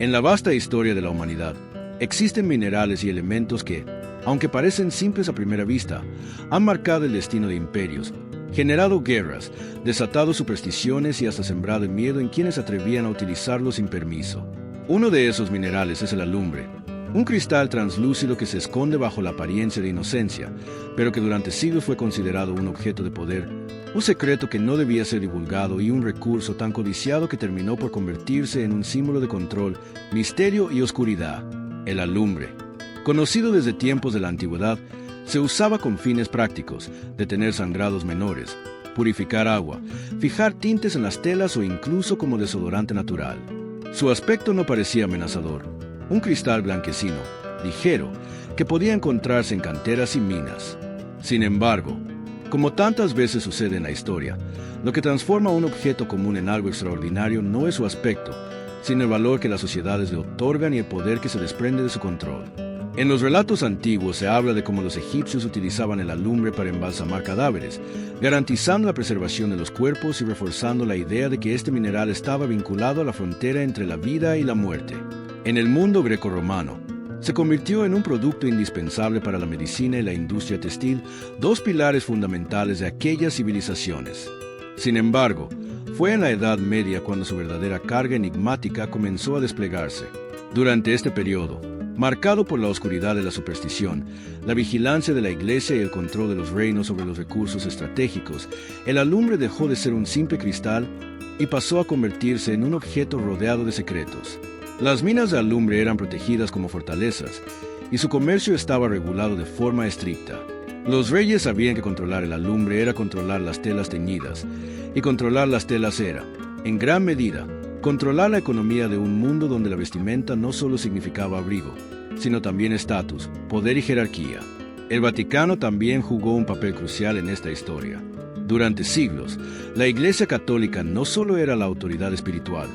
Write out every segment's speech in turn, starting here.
En la vasta historia de la humanidad, existen minerales y elementos que, aunque parecen simples a primera vista, han marcado el destino de imperios, generado guerras, desatado supersticiones y hasta sembrado el miedo en quienes atrevían a utilizarlos sin permiso. Uno de esos minerales es el alumbre, un cristal translúcido que se esconde bajo la apariencia de inocencia, pero que durante siglos fue considerado un objeto de poder, un secreto que no debía ser divulgado y un recurso tan codiciado que terminó por convertirse en un símbolo de control, misterio y oscuridad. El alumbre, conocido desde tiempos de la antigüedad, se usaba con fines prácticos, detener sangrados menores, purificar agua, fijar tintes en las telas o incluso como desodorante natural. Su aspecto no parecía amenazador. Un cristal blanquecino, ligero, que podía encontrarse en canteras y minas. Sin embargo, como tantas veces sucede en la historia, lo que transforma un objeto común en algo extraordinario no es su aspecto, sino el valor que las sociedades le otorgan y el poder que se desprende de su control. En los relatos antiguos se habla de cómo los egipcios utilizaban el alumbre para embalsamar cadáveres, garantizando la preservación de los cuerpos y reforzando la idea de que este mineral estaba vinculado a la frontera entre la vida y la muerte. En el mundo grecorromano, se convirtió en un producto indispensable para la medicina y la industria textil, dos pilares fundamentales de aquellas civilizaciones. Sin embargo, fue en la Edad Media cuando su verdadera carga enigmática comenzó a desplegarse. Durante este periodo, marcado por la oscuridad de la superstición, la vigilancia de la Iglesia y el control de los reinos sobre los recursos estratégicos, el alumbre dejó de ser un simple cristal y pasó a convertirse en un objeto rodeado de secretos. Las minas de alumbre eran protegidas como fortalezas, y su comercio estaba regulado de forma estricta. Los reyes sabían que controlar el alumbre era controlar las telas teñidas, y controlar las telas era, en gran medida, controlar la economía de un mundo donde la vestimenta no solo significaba abrigo, sino también estatus, poder y jerarquía. El Vaticano también jugó un papel crucial en esta historia. Durante siglos, la Iglesia Católica no solo era la autoridad espiritual,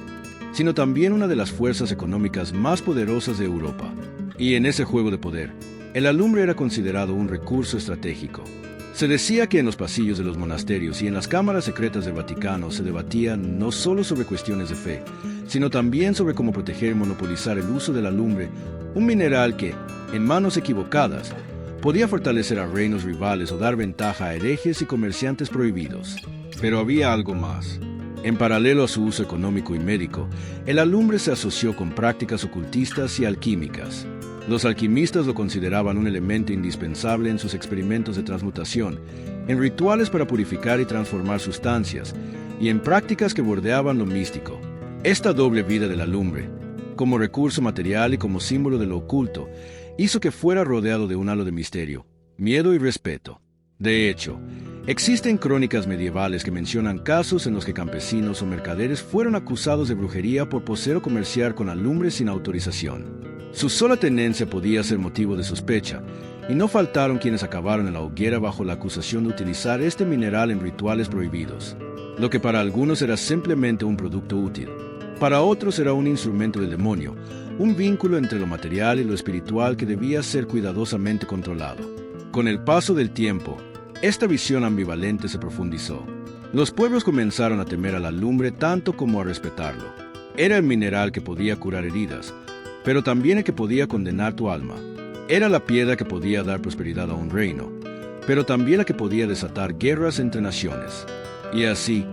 sino también una de las fuerzas económicas más poderosas de Europa. Y en ese juego de poder, el alumbre era considerado un recurso estratégico. Se decía que en los pasillos de los monasterios y en las cámaras secretas del Vaticano se debatía no solo sobre cuestiones de fe, sino también sobre cómo proteger y monopolizar el uso del alumbre, un mineral que, en manos equivocadas, podía fortalecer a reinos rivales o dar ventaja a herejes y comerciantes prohibidos. Pero había algo más. En paralelo a su uso económico y médico, el alumbre se asoció con prácticas ocultistas y alquímicas. Los alquimistas lo consideraban un elemento indispensable en sus experimentos de transmutación, en rituales para purificar y transformar sustancias, y en prácticas que bordeaban lo místico. Esta doble vida del alumbre, como recurso material y como símbolo de lo oculto, hizo que fuera rodeado de un halo de misterio, miedo y respeto. De hecho, existen crónicas medievales que mencionan casos en los que campesinos o mercaderes fueron acusados de brujería por poseer o comerciar con alumbre sin autorización. Su sola tenencia podía ser motivo de sospecha, y no faltaron quienes acabaron en la hoguera bajo la acusación de utilizar este mineral en rituales prohibidos. Lo que para algunos era simplemente un producto útil, para otros era un instrumento del demonio, un vínculo entre lo material y lo espiritual que debía ser cuidadosamente controlado. Con el paso del tiempo, esta visión ambivalente se profundizó. Los pueblos comenzaron a temer al alumbre tanto como a respetarlo. Era el mineral que podía curar heridas, pero también el que podía condenar tu alma. Era la piedra que podía dar prosperidad a un reino, pero también la que podía desatar guerras entre naciones. Y así,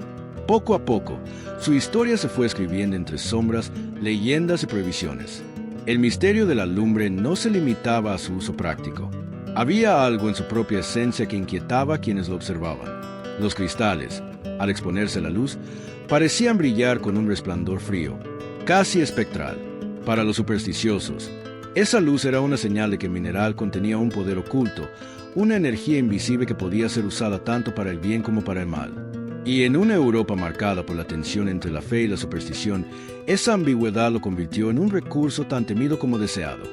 poco a poco, su historia se fue escribiendo entre sombras, leyendas y prohibiciones. El misterio de la alumbre no se limitaba a su uso práctico. Había algo en su propia esencia que inquietaba a quienes lo observaban. Los cristales, al exponerse a la luz, parecían brillar con un resplandor frío, casi espectral. Para los supersticiosos, esa luz era una señal de que el mineral contenía un poder oculto, una energía invisible que podía ser usada tanto para el bien como para el mal. Y en una Europa marcada por la tensión entre la fe y la superstición, esa ambigüedad lo convirtió en un recurso tan temido como deseado.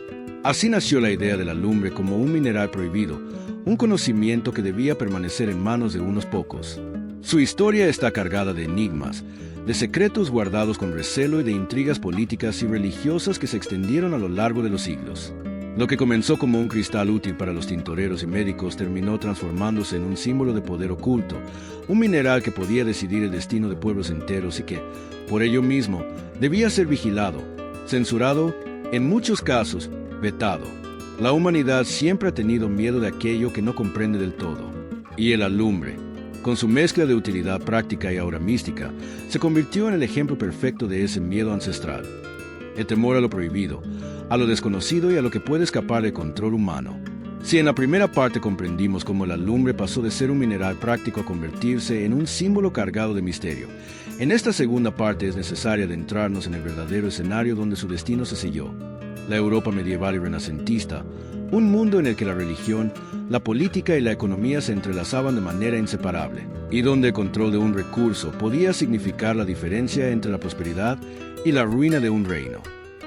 Así nació la idea de la alumbre como un mineral prohibido, un conocimiento que debía permanecer en manos de unos pocos. Su historia está cargada de enigmas, de secretos guardados con recelo y de intrigas políticas y religiosas que se extendieron a lo largo de los siglos. Lo que comenzó como un cristal útil para los tintoreros y médicos terminó transformándose en un símbolo de poder oculto, un mineral que podía decidir el destino de pueblos enteros y que, por ello mismo, debía ser vigilado, censurado, en muchos casos, vetado. La humanidad siempre ha tenido miedo de aquello que no comprende del todo. Y el alumbre, con su mezcla de utilidad práctica y aura mística, se convirtió en el ejemplo perfecto de ese miedo ancestral. El temor a lo prohibido, a lo desconocido y a lo que puede escapar del control humano. Si en la primera parte comprendimos cómo la lumbre pasó de ser un mineral práctico a convertirse en un símbolo cargado de misterio, en esta segunda parte es necesario adentrarnos en el verdadero escenario donde su destino se selló, la Europa medieval y renacentista, un mundo en el que la religión, la política y la economía se entrelazaban de manera inseparable, y donde el control de un recurso podía significar la diferencia entre la prosperidad y la ruina de un reino.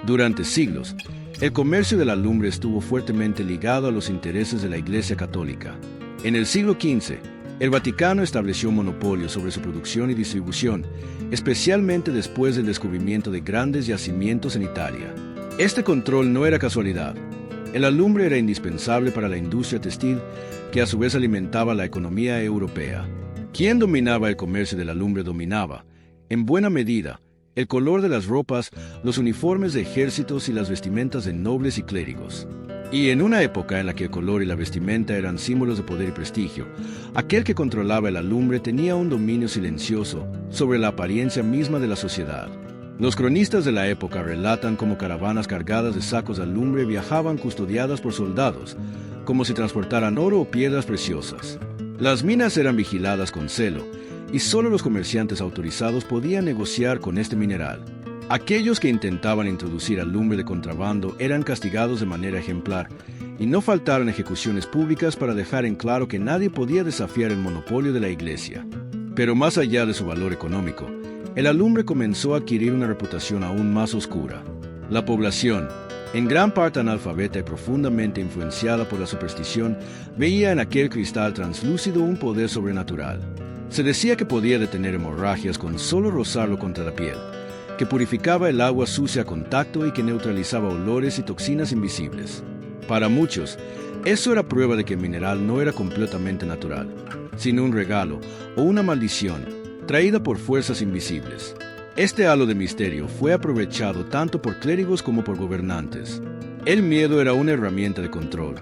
Durante siglos, el comercio de la lumbre estuvo fuertemente ligado a los intereses de la Iglesia Católica. En el siglo XV, el Vaticano estableció un monopolio sobre su producción y distribución, especialmente después del descubrimiento de grandes yacimientos en Italia. Este control no era casualidad. El alumbre era indispensable para la industria textil, que a su vez alimentaba la economía europea. Quien dominaba el comercio de la lumbre dominaba, en buena medida, el color de las ropas, los uniformes de ejércitos y las vestimentas de nobles y clérigos. Y en una época en la que el color y la vestimenta eran símbolos de poder y prestigio, aquel que controlaba el alumbre tenía un dominio silencioso sobre la apariencia misma de la sociedad. Los cronistas de la época relatan cómo caravanas cargadas de sacos de alumbre viajaban custodiadas por soldados, como si transportaran oro o piedras preciosas. Las minas eran vigiladas con celo, y solo los comerciantes autorizados podían negociar con este mineral. Aquellos que intentaban introducir alumbre de contrabando eran castigados de manera ejemplar, y no faltaron ejecuciones públicas para dejar en claro que nadie podía desafiar el monopolio de la Iglesia. Pero más allá de su valor económico, el alumbre comenzó a adquirir una reputación aún más oscura. La población, en gran parte analfabeta y profundamente influenciada por la superstición, veía en aquel cristal translúcido un poder sobrenatural. Se decía que podía detener hemorragias con solo rozarlo contra la piel, que purificaba el agua sucia a contacto y que neutralizaba olores y toxinas invisibles. Para muchos, eso era prueba de que el mineral no era completamente natural, sino un regalo o una maldición traída por fuerzas invisibles. Este halo de misterio fue aprovechado tanto por clérigos como por gobernantes. El miedo era una herramienta de control,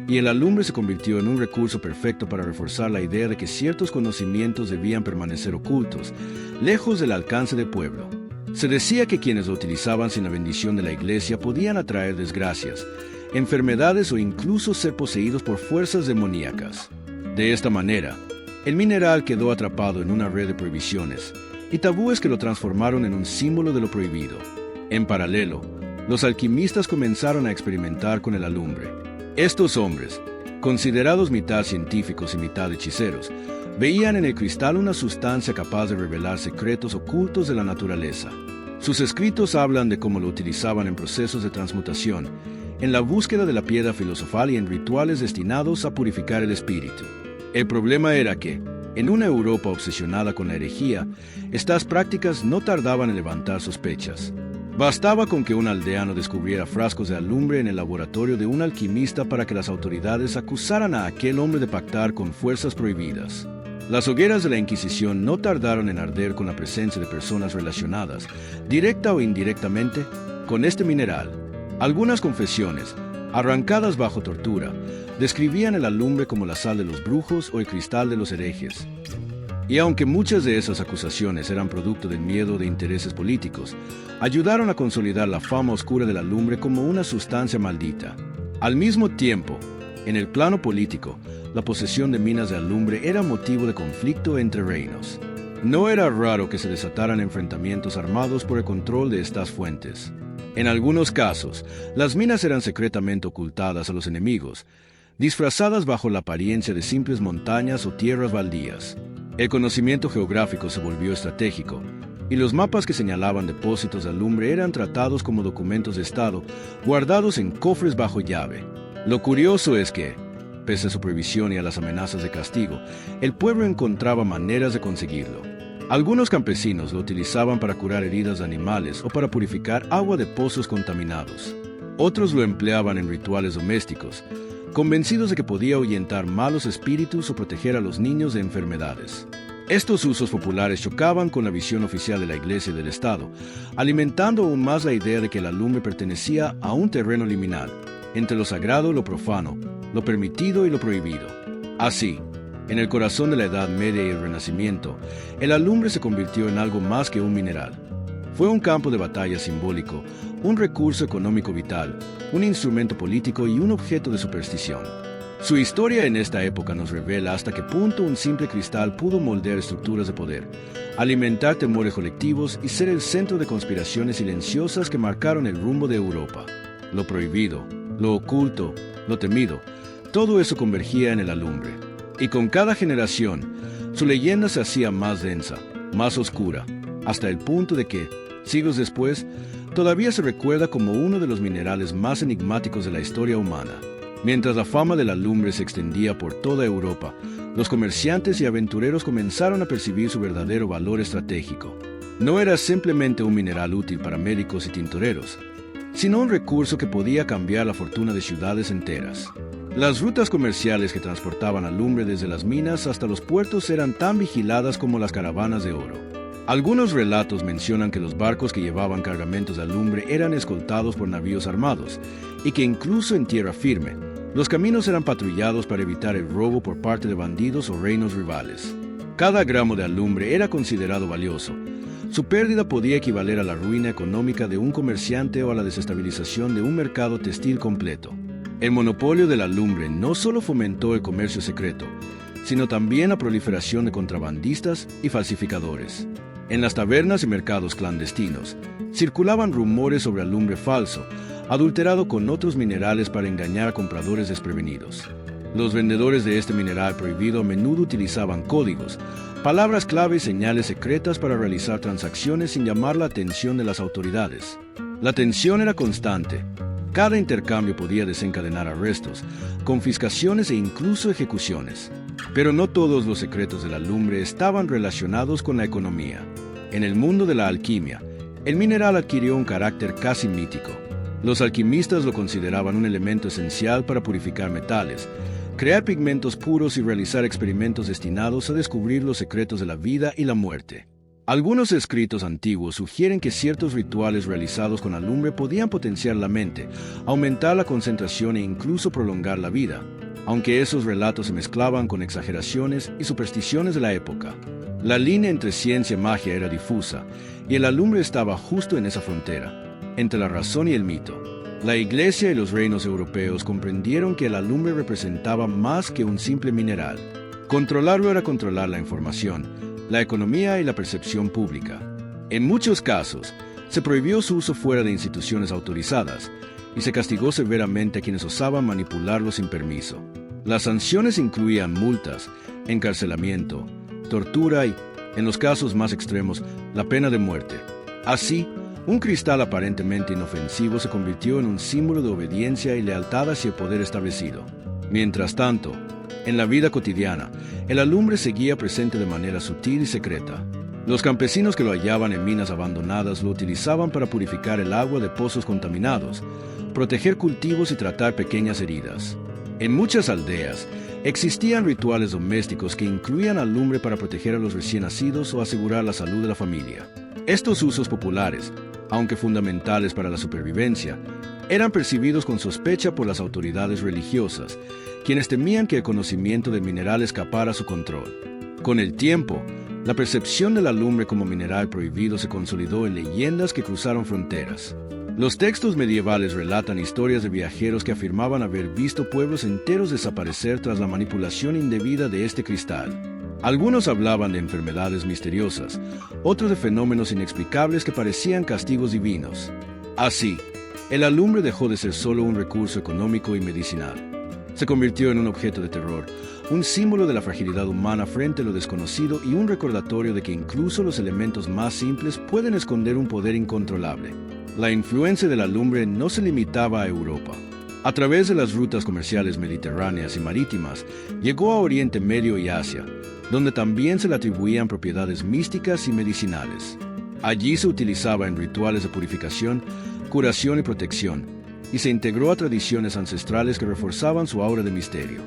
y el alumbre se convirtió en un recurso perfecto para reforzar la idea de que ciertos conocimientos debían permanecer ocultos, lejos del alcance del pueblo. Se decía que quienes lo utilizaban sin la bendición de la Iglesia podían atraer desgracias, enfermedades o incluso ser poseídos por fuerzas demoníacas. De esta manera, el mineral quedó atrapado en una red de prohibiciones y tabúes que lo transformaron en un símbolo de lo prohibido. En paralelo, los alquimistas comenzaron a experimentar con el alumbre. Estos hombres, considerados mitad científicos y mitad hechiceros, veían en el cristal una sustancia capaz de revelar secretos ocultos de la naturaleza. Sus escritos hablan de cómo lo utilizaban en procesos de transmutación, en la búsqueda de la piedra filosofal y en rituales destinados a purificar el espíritu. El problema era que, en una Europa obsesionada con la herejía, estas prácticas no tardaban en levantar sospechas. Bastaba con que un aldeano descubriera frascos de alumbre en el laboratorio de un alquimista para que las autoridades acusaran a aquel hombre de pactar con fuerzas prohibidas. Las hogueras de la Inquisición no tardaron en arder con la presencia de personas relacionadas, directa o indirectamente, con este mineral. Algunas confesiones, arrancadas bajo tortura, describían el alumbre como la sal de los brujos o el cristal de los herejes. Y aunque muchas de esas acusaciones eran producto del miedo de intereses políticos, ayudaron a consolidar la fama oscura de la lumbre como una sustancia maldita. Al mismo tiempo, en el plano político, la posesión de minas de alumbre era motivo de conflicto entre reinos. No era raro que se desataran enfrentamientos armados por el control de estas fuentes. En algunos casos, las minas eran secretamente ocultadas a los enemigos, disfrazadas bajo la apariencia de simples montañas o tierras baldías. El conocimiento geográfico se volvió estratégico, y los mapas que señalaban depósitos de alumbre eran tratados como documentos de Estado, guardados en cofres bajo llave. Lo curioso es que, pese a su prohibición y a las amenazas de castigo, el pueblo encontraba maneras de conseguirlo. Algunos campesinos lo utilizaban para curar heridas de animales o para purificar agua de pozos contaminados. Otros lo empleaban en rituales domésticos, convencidos de que podía ahuyentar malos espíritus o proteger a los niños de enfermedades. Estos usos populares chocaban con la visión oficial de la Iglesia y del Estado, alimentando aún más la idea de que la lumbre pertenecía a un terreno liminal, entre lo sagrado y lo profano, lo permitido y lo prohibido. Así, en el corazón de la Edad Media y el Renacimiento, el alumbre se convirtió en algo más que un mineral. Fue un campo de batalla simbólico, un recurso económico vital, un instrumento político y un objeto de superstición. Su historia en esta época nos revela hasta qué punto un simple cristal pudo moldear estructuras de poder, alimentar temores colectivos y ser el centro de conspiraciones silenciosas que marcaron el rumbo de Europa. Lo prohibido, lo oculto, lo temido, todo eso convergía en el alumbre. Y con cada generación, su leyenda se hacía más densa, más oscura, hasta el punto de que, siglos después, todavía se recuerda como uno de los minerales más enigmáticos de la historia humana. Mientras la fama de la lumbre se extendía por toda Europa, los comerciantes y aventureros comenzaron a percibir su verdadero valor estratégico. No era simplemente un mineral útil para médicos y tintoreros, sino un recurso que podía cambiar la fortuna de ciudades enteras. Las rutas comerciales que transportaban alumbre desde las minas hasta los puertos eran tan vigiladas como las caravanas de oro. Algunos relatos mencionan que los barcos que llevaban cargamentos de alumbre eran escoltados por navíos armados, y que incluso en tierra firme, los caminos eran patrullados para evitar el robo por parte de bandidos o reinos rivales. Cada gramo de alumbre era considerado valioso. Su pérdida podía equivaler a la ruina económica de un comerciante o a la desestabilización de un mercado textil completo. El monopolio de la lumbre no solo fomentó el comercio secreto, sino también la proliferación de contrabandistas y falsificadores. En las tabernas y mercados clandestinos, circulaban rumores sobre alumbre falso, adulterado con otros minerales para engañar a compradores desprevenidos. Los vendedores de este mineral prohibido a menudo utilizaban códigos, palabras clave y señales secretas para realizar transacciones sin llamar la atención de las autoridades. La tensión era constante. Cada intercambio podía desencadenar arrestos, confiscaciones e incluso ejecuciones. Pero no todos los secretos de la lumbre estaban relacionados con la economía. En el mundo de la alquimia, el mineral adquirió un carácter casi mítico. Los alquimistas lo consideraban un elemento esencial para purificar metales, crear pigmentos puros y realizar experimentos destinados a descubrir los secretos de la vida y la muerte. Algunos escritos antiguos sugieren que ciertos rituales realizados con alumbre podían potenciar la mente, aumentar la concentración e incluso prolongar la vida, aunque esos relatos se mezclaban con exageraciones y supersticiones de la época. La línea entre ciencia y magia era difusa, y el alumbre estaba justo en esa frontera, entre la razón y el mito. La Iglesia y los reinos europeos comprendieron que el alumbre representaba más que un simple mineral. Controlarlo era controlar la información, la economía y la percepción pública. En muchos casos, se prohibió su uso fuera de instituciones autorizadas y se castigó severamente a quienes osaban manipularlo sin permiso. Las sanciones incluían multas, encarcelamiento, tortura y, en los casos más extremos, la pena de muerte. Así, un cristal aparentemente inofensivo se convirtió en un símbolo de obediencia y lealtad hacia el poder establecido. Mientras tanto, en la vida cotidiana, el alumbre seguía presente de manera sutil y secreta. Los campesinos que lo hallaban en minas abandonadas lo utilizaban para purificar el agua de pozos contaminados, proteger cultivos y tratar pequeñas heridas. En muchas aldeas, existían rituales domésticos que incluían alumbre para proteger a los recién nacidos o asegurar la salud de la familia. Estos usos populares, aunque fundamentales para la supervivencia, eran percibidos con sospecha por las autoridades religiosas, quienes temían que el conocimiento del mineral escapara a su control. Con el tiempo, la percepción de la lumbre como mineral prohibido se consolidó en leyendas que cruzaron fronteras. Los textos medievales relatan historias de viajeros que afirmaban haber visto pueblos enteros desaparecer tras la manipulación indebida de este cristal. Algunos hablaban de enfermedades misteriosas, otros de fenómenos inexplicables que parecían castigos divinos. Así, el alumbre dejó de ser solo un recurso económico y medicinal. Se convirtió en un objeto de terror, un símbolo de la fragilidad humana frente a lo desconocido y un recordatorio de que incluso los elementos más simples pueden esconder un poder incontrolable. La influencia de la lumbre no se limitaba a Europa. A través de las rutas comerciales mediterráneas y marítimas, llegó a Oriente Medio y Asia, donde también se le atribuían propiedades místicas y medicinales. Allí se utilizaba en rituales de purificación, curación y protección, y se integró a tradiciones ancestrales que reforzaban su aura de misterio.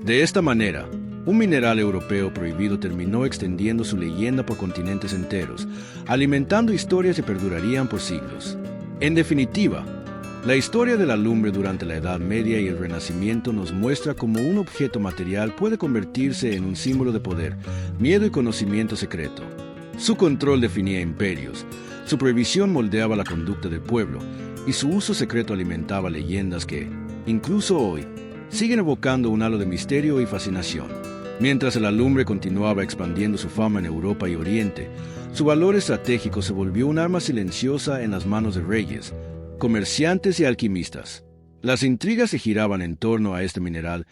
De esta manera, Un mineral europeo prohibido terminó extendiendo su leyenda por continentes enteros, alimentando historias que perdurarían por siglos. En definitiva, la historia de la lumbre durante la Edad Media y el Renacimiento nos muestra cómo un objeto material puede convertirse en un símbolo de poder, miedo y conocimiento secreto. Su control definía imperios, su prohibición moldeaba la conducta del pueblo, y su uso secreto alimentaba leyendas que, incluso hoy, siguen evocando un halo de misterio y fascinación. Mientras la lumbre continuaba expandiendo su fama en Europa y Oriente, su valor estratégico se volvió un arma silenciosa en las manos de reyes, comerciantes y alquimistas. Las intrigas que giraban en torno a este mineral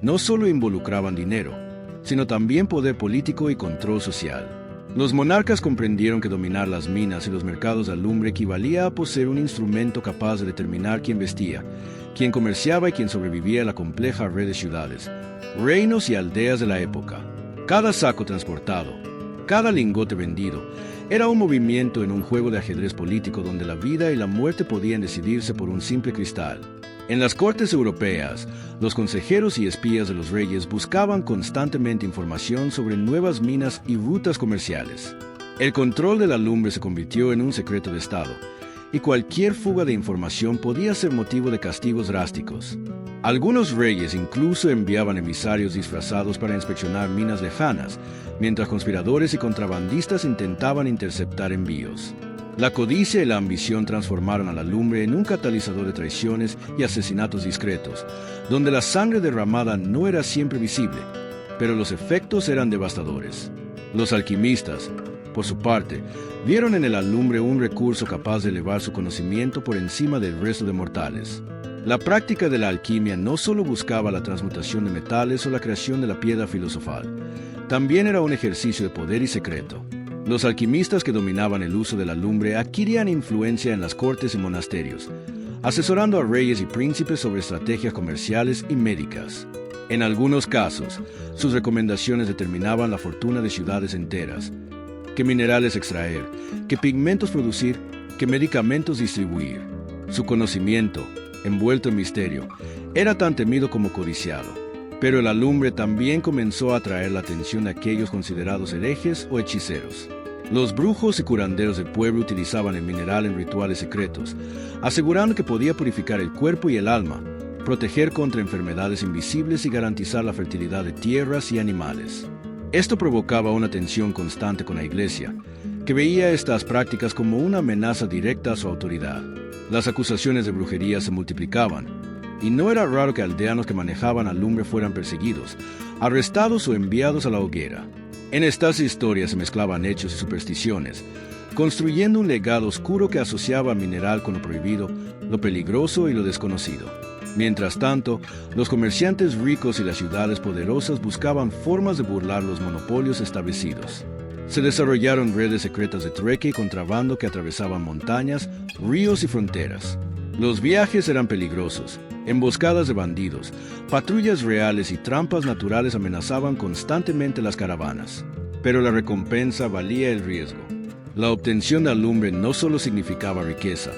no solo involucraban dinero, sino también poder político y control social. Los monarcas comprendieron que dominar las minas y los mercados de alumbre equivalía a poseer un instrumento capaz de determinar quién vestía, quién comerciaba y quién sobrevivía a la compleja red de ciudades, reinos y aldeas de la época. Cada saco transportado, cada lingote vendido, era un movimiento en un juego de ajedrez político donde la vida y la muerte podían decidirse por un simple cristal. En las cortes europeas, los consejeros y espías de los reyes buscaban constantemente información sobre nuevas minas y rutas comerciales. El control de la lumbre se convirtió en un secreto de Estado, y cualquier fuga de información podía ser motivo de castigos drásticos. Algunos reyes incluso enviaban emisarios disfrazados para inspeccionar minas lejanas, mientras conspiradores y contrabandistas intentaban interceptar envíos. La codicia y la ambición transformaron a la lumbre en un catalizador de traiciones y asesinatos discretos, donde la sangre derramada no era siempre visible, pero los efectos eran devastadores. Los alquimistas, por su parte, vieron en el alumbre un recurso capaz de elevar su conocimiento por encima del resto de mortales. La práctica de la alquimia no solo buscaba la transmutación de metales o la creación de la piedra filosofal, también era un ejercicio de poder y secreto. Los alquimistas que dominaban el uso de la lumbre adquirían influencia en las cortes y monasterios, asesorando a reyes y príncipes sobre estrategias comerciales y médicas. En algunos casos, sus recomendaciones determinaban la fortuna de ciudades enteras, qué minerales extraer, qué pigmentos producir, qué medicamentos distribuir. Su conocimiento, envuelto en misterio, era tan temido como codiciado. Pero el alumbre también comenzó a atraer la atención de aquellos considerados herejes o hechiceros. Los brujos y curanderos del pueblo utilizaban el mineral en rituales secretos, asegurando que podía purificar el cuerpo y el alma, proteger contra enfermedades invisibles y garantizar la fertilidad de tierras y animales. Esto provocaba una tensión constante con la Iglesia, que veía estas prácticas como una amenaza directa a su autoridad. Las acusaciones de brujería se multiplicaban, y no era raro que aldeanos que manejaban alumbre fueran perseguidos, arrestados o enviados a la hoguera. En estas historias se mezclaban hechos y supersticiones, construyendo un legado oscuro que asociaba al mineral con lo prohibido, lo peligroso y lo desconocido. Mientras tanto, los comerciantes ricos y las ciudades poderosas buscaban formas de burlar los monopolios establecidos. Se desarrollaron redes secretas de trueque y contrabando que atravesaban montañas, ríos y fronteras. Los viajes eran peligrosos. Emboscadas de bandidos, patrullas reales y trampas naturales amenazaban constantemente las caravanas. Pero la recompensa valía el riesgo. La obtención de alumbre no solo significaba riqueza,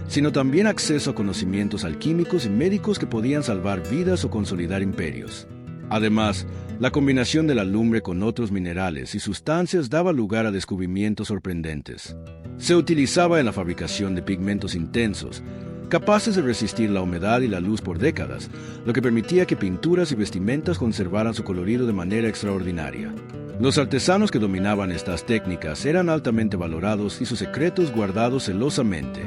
sino también acceso a conocimientos alquímicos y médicos que podían salvar vidas o consolidar imperios. Además, la combinación de la lumbre con otros minerales y sustancias daba lugar a descubrimientos sorprendentes. Se utilizaba en la fabricación de pigmentos intensos, capaces de resistir la humedad y la luz por décadas, lo que permitía que pinturas y vestimentas conservaran su colorido de manera extraordinaria. Los artesanos que dominaban estas técnicas eran altamente valorados y sus secretos guardados celosamente.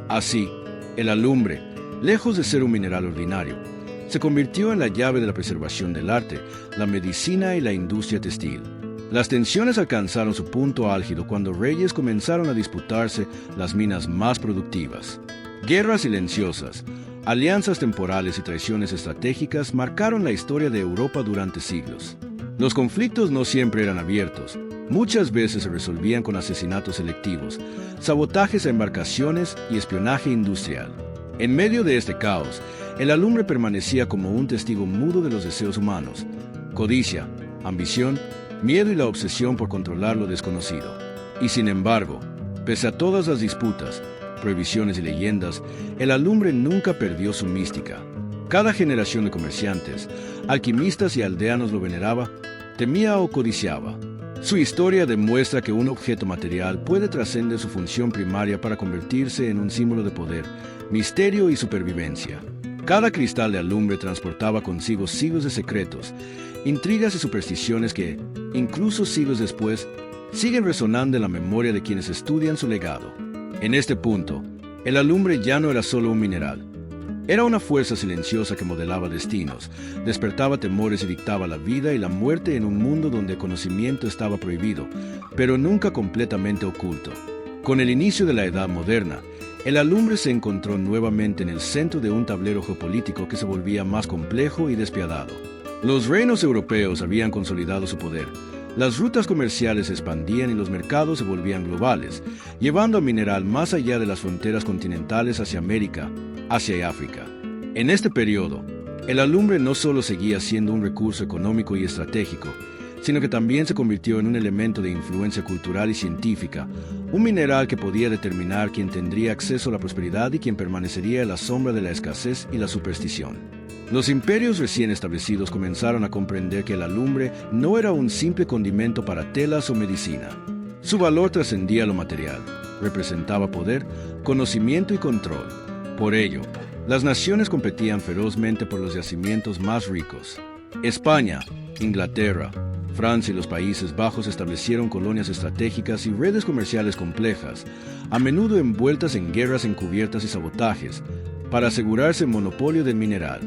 Así, el alumbre, lejos de ser un mineral ordinario, se convirtió en la llave de la preservación del arte, la medicina y la industria textil. Las tensiones alcanzaron su punto álgido cuando reyes comenzaron a disputarse las minas más productivas. Guerras silenciosas, alianzas temporales y traiciones estratégicas marcaron la historia de Europa durante siglos. Los conflictos no siempre eran abiertos. Muchas veces se resolvían con asesinatos selectivos, sabotajes a embarcaciones y espionaje industrial. En medio de este caos, el alumbre permanecía como un testigo mudo de los deseos humanos, codicia, ambición, miedo y la obsesión por controlar lo desconocido. Y sin embargo, pese a todas las disputas, prohibiciones y leyendas, el alumbre nunca perdió su mística. Cada generación de comerciantes, alquimistas y aldeanos lo veneraba temía o codiciaba. Su historia demuestra que un objeto material puede trascender su función primaria para convertirse en un símbolo de poder, misterio y supervivencia. Cada cristal de alumbre transportaba consigo siglos de secretos, intrigas y supersticiones que, incluso siglos después, siguen resonando en la memoria de quienes estudian su legado. En este punto, el alumbre ya no era solo un mineral. Era una fuerza silenciosa que modelaba destinos, despertaba temores y dictaba la vida y la muerte en un mundo donde el conocimiento estaba prohibido, pero nunca completamente oculto. Con el inicio de la Edad Moderna, el alumbre se encontró nuevamente en el centro de un tablero geopolítico que se volvía más complejo y despiadado. Los reinos europeos habían consolidado su poder, las rutas comerciales se expandían y los mercados se volvían globales, llevando al mineral más allá de las fronteras continentales hacia América, Asia y África. En este periodo, el alumbre no solo seguía siendo un recurso económico y estratégico, sino que también se convirtió en un elemento de influencia cultural y científica, un mineral que podía determinar quién tendría acceso a la prosperidad y quién permanecería en la sombra de la escasez y la superstición. Los imperios recién establecidos comenzaron a comprender que el alumbre no era un simple condimento para telas o medicina. Su valor trascendía lo material, representaba poder, conocimiento y control. Por ello, las naciones competían ferozmente por los yacimientos más ricos. España, Inglaterra, Francia y los Países Bajos establecieron colonias estratégicas y redes comerciales complejas, a menudo envueltas en guerras encubiertas y sabotajes, para asegurarse el monopolio del mineral.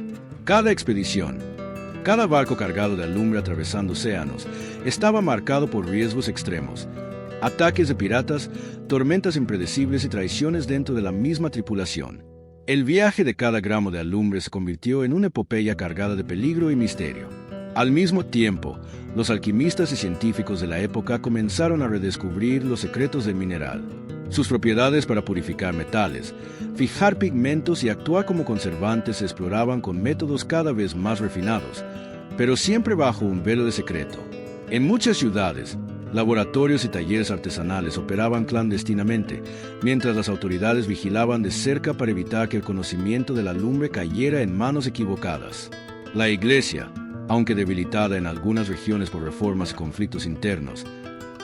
Cada expedición, cada barco cargado de alumbre atravesando océanos, estaba marcado por riesgos extremos, ataques de piratas, tormentas impredecibles y traiciones dentro de la misma tripulación. El viaje de cada gramo de alumbre se convirtió en una epopeya cargada de peligro y misterio. Al mismo tiempo, los alquimistas y científicos de la época comenzaron a redescubrir los secretos del mineral, sus propiedades para purificar metales, fijar pigmentos y actuar como conservantes se exploraban con métodos cada vez más refinados, pero siempre bajo un velo de secreto. En muchas ciudades, laboratorios y talleres artesanales operaban clandestinamente, mientras las autoridades vigilaban de cerca para evitar que el conocimiento de la alumbre cayera en manos equivocadas. La Iglesia, aunque debilitada en algunas regiones por reformas y conflictos internos,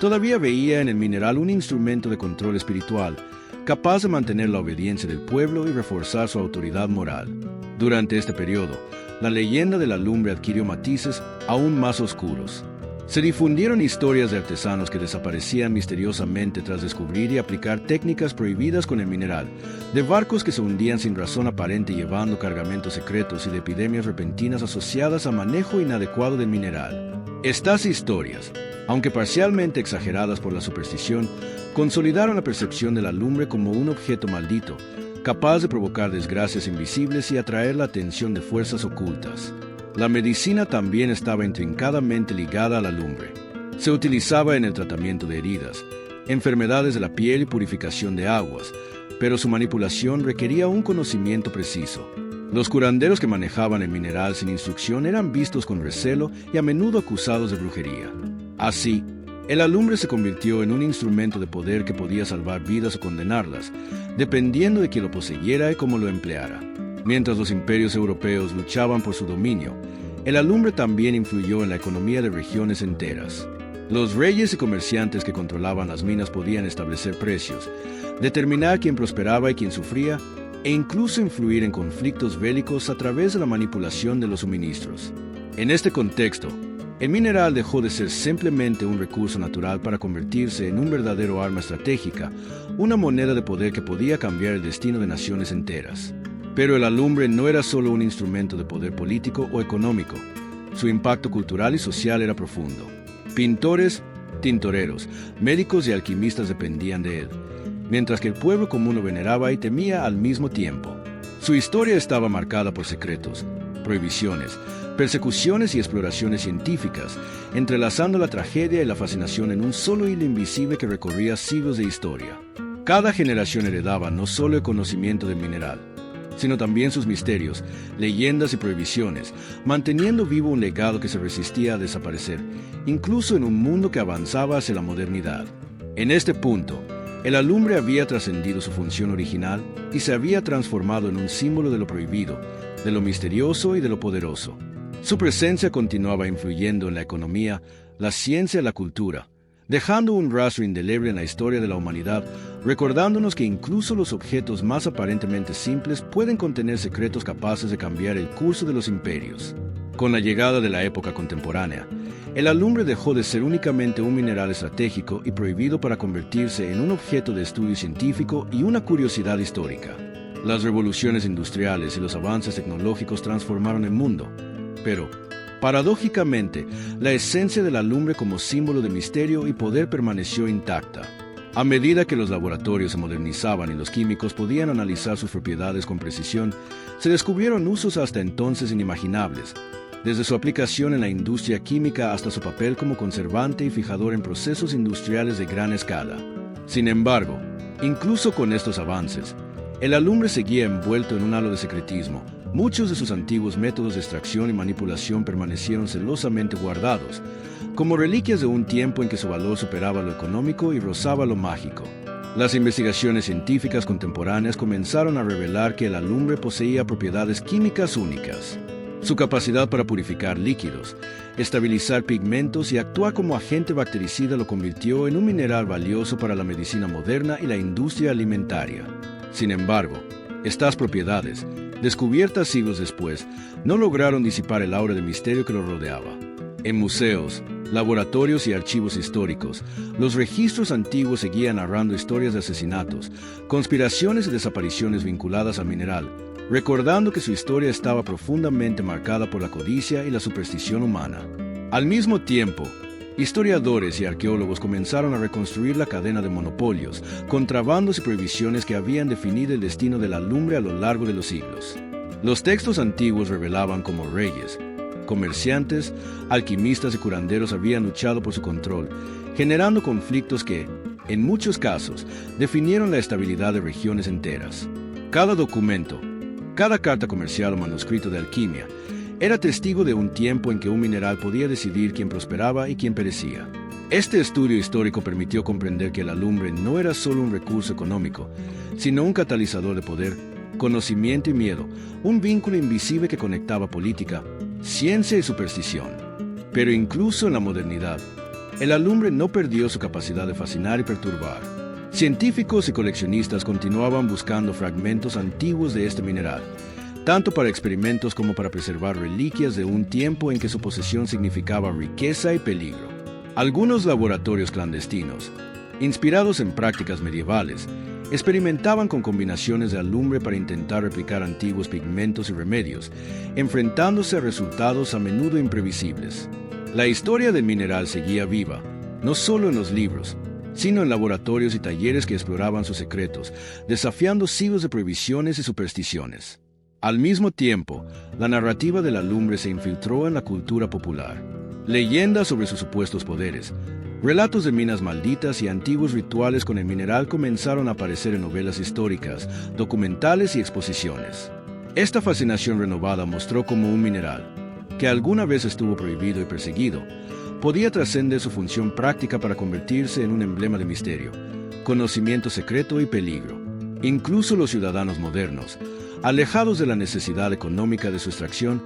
todavía veía en el mineral un instrumento de control espiritual, capaz de mantener la obediencia del pueblo y reforzar su autoridad moral. Durante este periodo, la leyenda de la alumbre adquirió matices aún más oscuros. Se difundieron historias de artesanos que desaparecían misteriosamente tras descubrir y aplicar técnicas prohibidas con el mineral, de barcos que se hundían sin razón aparente llevando cargamentos secretos y de epidemias repentinas asociadas a manejo inadecuado del mineral. Estas historias, aunque parcialmente exageradas por la superstición, consolidaron la percepción de la alumbre como un objeto maldito, capaz de provocar desgracias invisibles y atraer la atención de fuerzas ocultas. La medicina también estaba intrincadamente ligada a la alumbre. Se utilizaba en el tratamiento de heridas, enfermedades de la piel y purificación de aguas, pero su manipulación requería un conocimiento preciso. Los curanderos que manejaban el mineral sin instrucción eran vistos con recelo y a menudo acusados de brujería. Así, el alumbre se convirtió en un instrumento de poder que podía salvar vidas o condenarlas, dependiendo de quien lo poseyera y cómo lo empleara. Mientras los imperios europeos luchaban por su dominio, el alumbre también influyó en la economía de regiones enteras. Los reyes y comerciantes que controlaban las minas podían establecer precios, determinar quién prosperaba y quién sufría, e incluso influir en conflictos bélicos a través de la manipulación de los suministros. En este contexto, el mineral dejó de ser simplemente un recurso natural para convertirse en un verdadero arma estratégica, una moneda de poder que podía cambiar el destino de naciones enteras. Pero el alumbre no era solo un instrumento de poder político o económico. Su impacto cultural y social era profundo. Pintores, tintoreros, médicos y alquimistas dependían de él, mientras que el pueblo común lo veneraba y temía al mismo tiempo. Su historia estaba marcada por secretos, prohibiciones, persecuciones y exploraciones científicas, entrelazando la tragedia y la fascinación en un solo hilo invisible que recorría siglos de historia. Cada generación heredaba no solo el conocimiento del mineral, sino también sus misterios, leyendas y prohibiciones, manteniendo vivo un legado que se resistía a desaparecer, incluso en un mundo que avanzaba hacia la modernidad. En este punto, el alumbre había trascendido su función original y se había transformado en un símbolo de lo prohibido, de lo misterioso y de lo poderoso. Su presencia continuaba influyendo en la economía, la ciencia y la cultura, dejando un rastro indeleble en la historia de la humanidad, recordándonos que incluso los objetos más aparentemente simples pueden contener secretos capaces de cambiar el curso de los imperios. Con la llegada de la época contemporánea, el alumbre dejó de ser únicamente un mineral estratégico y prohibido para convertirse en un objeto de estudio científico y una curiosidad histórica. Las revoluciones industriales y los avances tecnológicos transformaron el mundo, pero, paradójicamente, la esencia del alumbre como símbolo de misterio y poder permaneció intacta. A medida que los laboratorios se modernizaban y los químicos podían analizar sus propiedades con precisión, se descubrieron usos hasta entonces inimaginables, desde su aplicación en la industria química hasta su papel como conservante y fijador en procesos industriales de gran escala. Sin embargo, incluso con estos avances, el alumbre seguía envuelto en un halo de secretismo. Muchos de sus antiguos métodos de extracción y manipulación permanecieron celosamente guardados, como reliquias de un tiempo en que su valor superaba lo económico y rozaba lo mágico. Las investigaciones científicas contemporáneas comenzaron a revelar que el alumbre poseía propiedades químicas únicas. Su capacidad para purificar líquidos, estabilizar pigmentos y actuar como agente bactericida lo convirtió en un mineral valioso para la medicina moderna y la industria alimentaria. Sin embargo, estas propiedades, descubiertas siglos después, no lograron disipar el aura de misterio que lo rodeaba. En museos, laboratorios y archivos históricos, los registros antiguos seguían narrando historias de asesinatos, conspiraciones y desapariciones vinculadas al mineral, recordando que su historia estaba profundamente marcada por la codicia y la superstición humana. Al mismo tiempo, historiadores y arqueólogos comenzaron a reconstruir la cadena de monopolios, contrabandos y prohibiciones que habían definido el destino del alumbre a lo largo de los siglos. Los textos antiguos revelaban cómo reyes, comerciantes, alquimistas y curanderos habían luchado por su control, generando conflictos que, en muchos casos, definieron la estabilidad de regiones enteras. Cada documento, cada carta comercial o manuscrito de alquimia, era testigo de un tiempo en que un mineral podía decidir quién prosperaba y quién perecía. Este estudio histórico permitió comprender que el alumbre no era solo un recurso económico, sino un catalizador de poder, conocimiento y miedo, un vínculo invisible que conectaba política, ciencia y superstición. Pero incluso en la modernidad, el alumbre no perdió su capacidad de fascinar y perturbar. Científicos y coleccionistas continuaban buscando fragmentos antiguos de este mineral, tanto para experimentos como para preservar reliquias de un tiempo en que su posesión significaba riqueza y peligro. Algunos laboratorios clandestinos, inspirados en prácticas medievales, experimentaban con combinaciones de alumbre para intentar replicar antiguos pigmentos y remedios, enfrentándose a resultados a menudo imprevisibles. La historia del mineral seguía viva, no solo en los libros, sino en laboratorios y talleres que exploraban sus secretos, desafiando siglos de prohibiciones y supersticiones. Al mismo tiempo, la narrativa del alumbre se infiltró en la cultura popular. Leyendas sobre sus supuestos poderes, relatos de minas malditas y antiguos rituales con el mineral comenzaron a aparecer en novelas históricas, documentales y exposiciones. Esta fascinación renovada mostró cómo un mineral, que alguna vez estuvo prohibido y perseguido, podía trascender su función práctica para convertirse en un emblema de misterio, conocimiento secreto y peligro. Incluso los ciudadanos modernos, alejados de la necesidad económica de su extracción,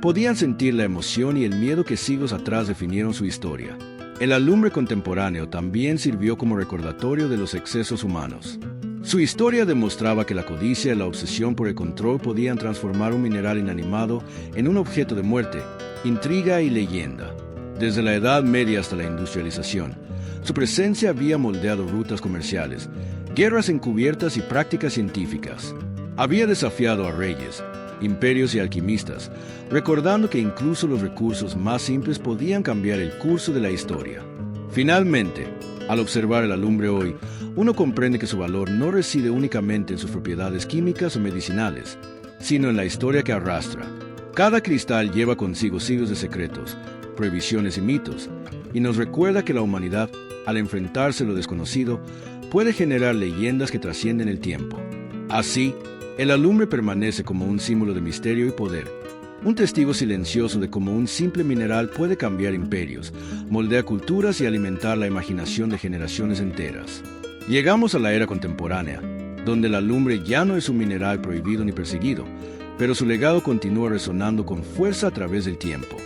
podían sentir la emoción y el miedo que siglos atrás definieron su historia. El alumbre contemporáneo también sirvió como recordatorio de los excesos humanos. Su historia demostraba que la codicia y la obsesión por el control podían transformar un mineral inanimado en un objeto de muerte, intriga y leyenda. Desde la Edad Media hasta la industrialización, su presencia había moldeado rutas comerciales, guerras encubiertas y prácticas científicas. Había desafiado a reyes, imperios y alquimistas, recordando que incluso los recursos más simples podían cambiar el curso de la historia. Finalmente, al observar el alumbre hoy, uno comprende que su valor no reside únicamente en sus propiedades químicas o medicinales, sino en la historia que arrastra. Cada cristal lleva consigo siglos de secretos, prohibiciones y mitos, y nos recuerda que la humanidad, al enfrentarse a lo desconocido, puede generar leyendas que trascienden el tiempo. Así, el alumbre permanece como un símbolo de misterio y poder, un testigo silencioso de cómo un simple mineral puede cambiar imperios, moldear culturas y alimentar la imaginación de generaciones enteras. Llegamos a la era contemporánea, donde el alumbre ya no es un mineral prohibido ni perseguido, pero su legado continúa resonando con fuerza a través del tiempo.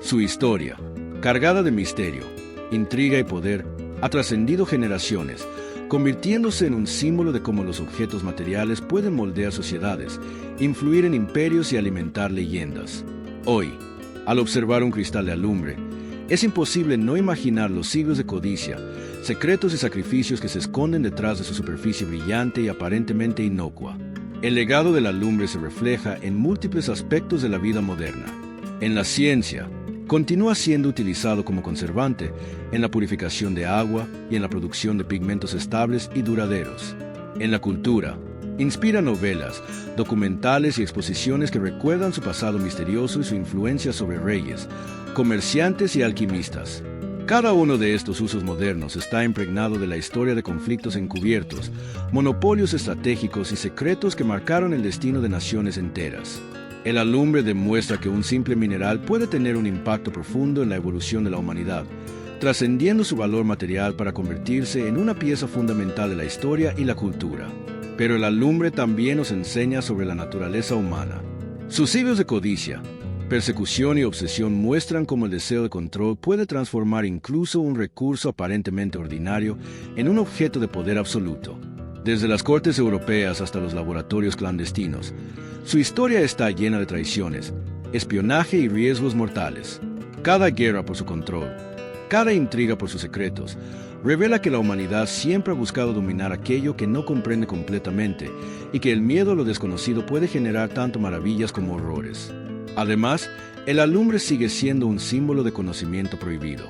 Su historia, cargada de misterio, intriga y poder, ha trascendido generaciones, convirtiéndose en un símbolo de cómo los objetos materiales pueden moldear sociedades, influir en imperios y alimentar leyendas. Hoy, al observar un cristal de alumbre, es imposible no imaginar los siglos de codicia, secretos y sacrificios que se esconden detrás de su superficie brillante y aparentemente inocua. El legado de la alumbre se refleja en múltiples aspectos de la vida moderna. En la ciencia, continúa siendo utilizado como conservante en la purificación de agua y en la producción de pigmentos estables y duraderos. En la cultura, inspira novelas, documentales y exposiciones que recuerdan su pasado misterioso y su influencia sobre reyes, comerciantes y alquimistas. Cada uno de estos usos modernos está impregnado de la historia de conflictos encubiertos, monopolios estratégicos y secretos que marcaron el destino de naciones enteras. El alumbre demuestra que un simple mineral puede tener un impacto profundo en la evolución de la humanidad, trascendiendo su valor material para convertirse en una pieza fundamental de la historia y la cultura. Pero el alumbre también nos enseña sobre la naturaleza humana. Sus siglos de codicia, persecución y obsesión muestran cómo el deseo de control puede transformar incluso un recurso aparentemente ordinario en un objeto de poder absoluto. Desde las cortes europeas hasta los laboratorios clandestinos, su historia está llena de traiciones, espionaje y riesgos mortales. Cada guerra por su control, cada intriga por sus secretos, revela que la humanidad siempre ha buscado dominar aquello que no comprende completamente y que el miedo a lo desconocido puede generar tanto maravillas como horrores. Además, el alumbre sigue siendo un símbolo de conocimiento prohibido.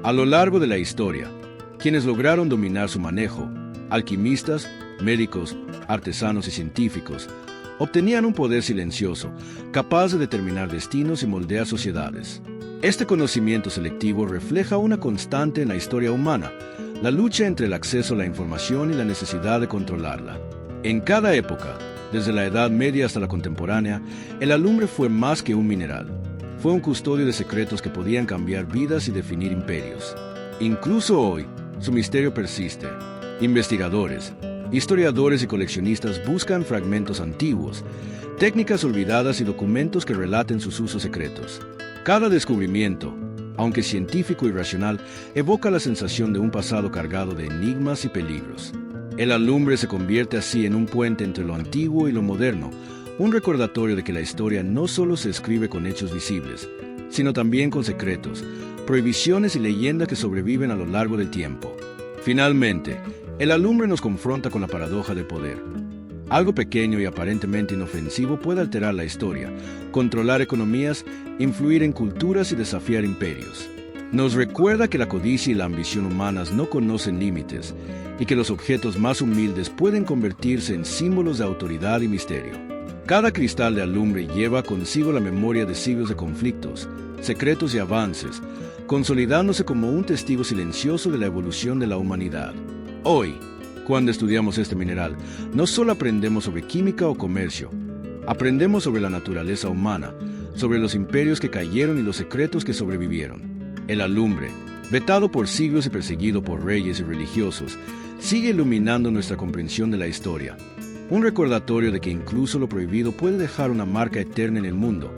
A lo largo de la historia, quienes lograron dominar su manejo, alquimistas, médicos, artesanos y científicos, obtenían un poder silencioso, capaz de determinar destinos y moldear sociedades. Este conocimiento selectivo refleja una constante en la historia humana, la lucha entre el acceso a la información y la necesidad de controlarla. En cada época, desde la Edad Media hasta la contemporánea, el alumbre fue más que un mineral. Fue un custodio de secretos que podían cambiar vidas y definir imperios. Incluso hoy, su misterio persiste. Investigadores, historiadores y coleccionistas buscan fragmentos antiguos, técnicas olvidadas y documentos que relaten sus usos secretos. Cada descubrimiento, aunque científico y racional, evoca la sensación de un pasado cargado de enigmas y peligros. El alumbre se convierte así en un puente entre lo antiguo y lo moderno, un recordatorio de que la historia no solo se escribe con hechos visibles, sino también con secretos, prohibiciones y leyendas que sobreviven a lo largo del tiempo. Finalmente, el alumbre nos confronta con la paradoja del poder. Algo pequeño y aparentemente inofensivo puede alterar la historia, controlar economías, influir en culturas y desafiar imperios. Nos recuerda que la codicia y la ambición humanas no conocen límites y que los objetos más humildes pueden convertirse en símbolos de autoridad y misterio. Cada cristal de alumbre lleva consigo la memoria de siglos de conflictos, secretos y avances, consolidándose como un testigo silencioso de la evolución de la humanidad. Hoy, cuando estudiamos este mineral, no solo aprendemos sobre química o comercio, aprendemos sobre la naturaleza humana, sobre los imperios que cayeron y los secretos que sobrevivieron. El alumbre, vetado por siglos y perseguido por reyes y religiosos, sigue iluminando nuestra comprensión de la historia. Un recordatorio de que incluso lo prohibido puede dejar una marca eterna en el mundo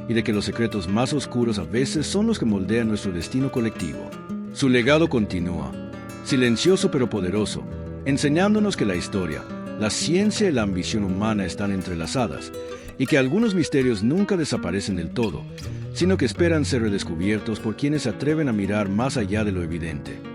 y de que los secretos más oscuros a veces son los que moldean nuestro destino colectivo. Su legado continúa, silencioso pero poderoso, enseñándonos que la historia, la ciencia y la ambición humana están entrelazadas y que algunos misterios nunca desaparecen del todo, sino que esperan ser redescubiertos por quienes se atreven a mirar más allá de lo evidente.